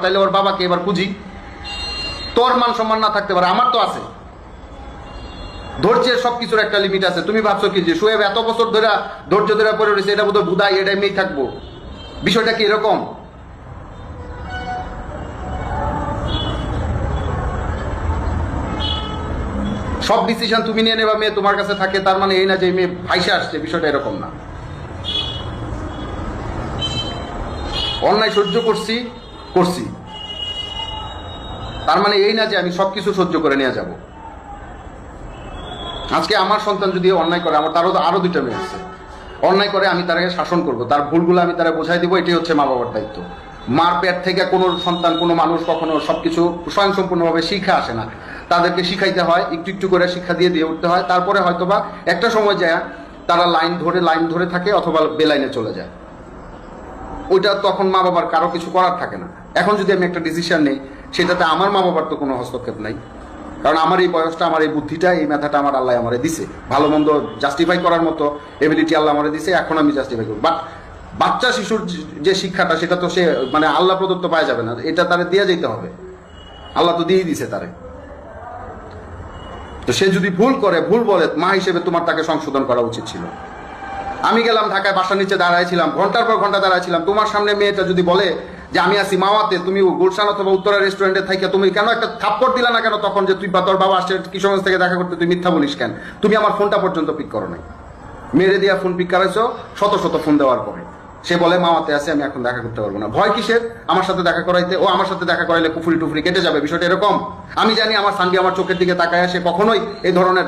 তাইলে ওর বাবাকে এবার খুঁজি। তোর মান সম্মান না থাকতে পারে, আমার তো আছে। ধৈর্যের সবকিছুর একটা লিমিট আছে। তুমি ভাবছো কি যে শোয়েব এত বছর ধরে ধৈর্য ধরে পড়ে রয়েছে, এটা বোধহয় বুধাই, এটা এমনি থাকবো? বিষয়টা কি এরকম? সব ডিসিশন তুমি নিয়ে নেবা, মেয়ে তোমার কাছে থাকে, তার মানে এই না যে মেয়ে ভাইসে আসছে, বিষয়টা এরকম না। অন্যায় সহ্য করছি, তার মানে এই না যে আমি সবকিছু সহ্য করে নিয়ে যাব। আজকে আমার সন্তান যদি অন্যায় করে, আমার তারও আরো দুইটা মেয়ে আছে, অন্যায় করে আমি তাকে শাসন করব, তার ভুলগুলো আমি তারা বোঝাই দিব। এটাই হচ্ছে মা বাবার দায়িত্ব। মার পেট থেকে কোনো সন্তান, কোনো মানুষ কখনো সবকিছু স্বয়ংসম্পূর্ণভাবে শিখে আসে না। তাদেরকে শিখাইতে হয়, একটু একটু করে শিক্ষা দিয়ে দিয়ে উঠতে হয়। তারপরে হয়তোবা একটা সময় যায় তারা লাইন ধরে থাকে, অথবা বেলাইনে চলে যায়। ওইটা তখন মা বাবার কারো কিছু করার থাকে না। এখন যদি আমি একটা ডিসিশন নেই, সেটাতে আমার মা বাবার তো কোনো হস্তক্ষেপ নাই, কারণ আমার এই বয়সটা, আমার এই বুদ্ধিটা, এই মেধাটা আমার আল্লাহ আমারে দিছে। ভালো মন্দ জাস্টিফাই করার মতো এবিলিটি আল্লাহ আমারে দিছে, এখন আমি জাস্টিফাই করব। বাট বাচ্চা শিশুর যে শিক্ষাটা, সেটা তো সে মানে আল্লাহ প্রদত্ত পাওয়া যাবে না, এটা তারে দিয়ে যেতে হবে। আল্লাহ তো দিয়েই দিছে তারে। তো সে যদি ভুল করে, ভুল বলে, মা হিসেবে তোমার তাকে সংশোধন করা উচিত ছিল। আমি গেলাম ঢাকায়, বাসার নিচে দাঁড়াইছিলাম, ঘন্টার পর ঘন্টা দাঁড়াইছিলাম। তোমার সামনে মেয়েটা যদি বলে যে আমি আছি মাওয়াতে, তুমি গুলশান অথবা উত্তরা রেস্টুরেন্টে থাকি, তুমি কেন একটা থাপ্পড় দিলা না কেন তখন, যে তুই বা তোর বাবা আসছে কিশোরগঞ্জ থেকে দেখা করতে, তুই মিথ্যা বলিস কেন? তুমি আমার ফোনটা পর্যন্ত পিক করো নাই। মেরে দিয়া ফোন পিক করাইছো, শত শত ফোন দেওয়ার পরে সে বলে মাওয়াতে আছে, আমি এখন দেখা করতে পারবো না। ভয় কিসের আমার সাথে দেখা করাইতে? ও আমার সাথে দেখা করাইলে কুফুরি টুফুরি কেটে যাবে, বিষয়টা এরকম। আমি জানি আমার সানভি আমার চোখের দিকে তাকায়, সে কখনোই এই ধরনের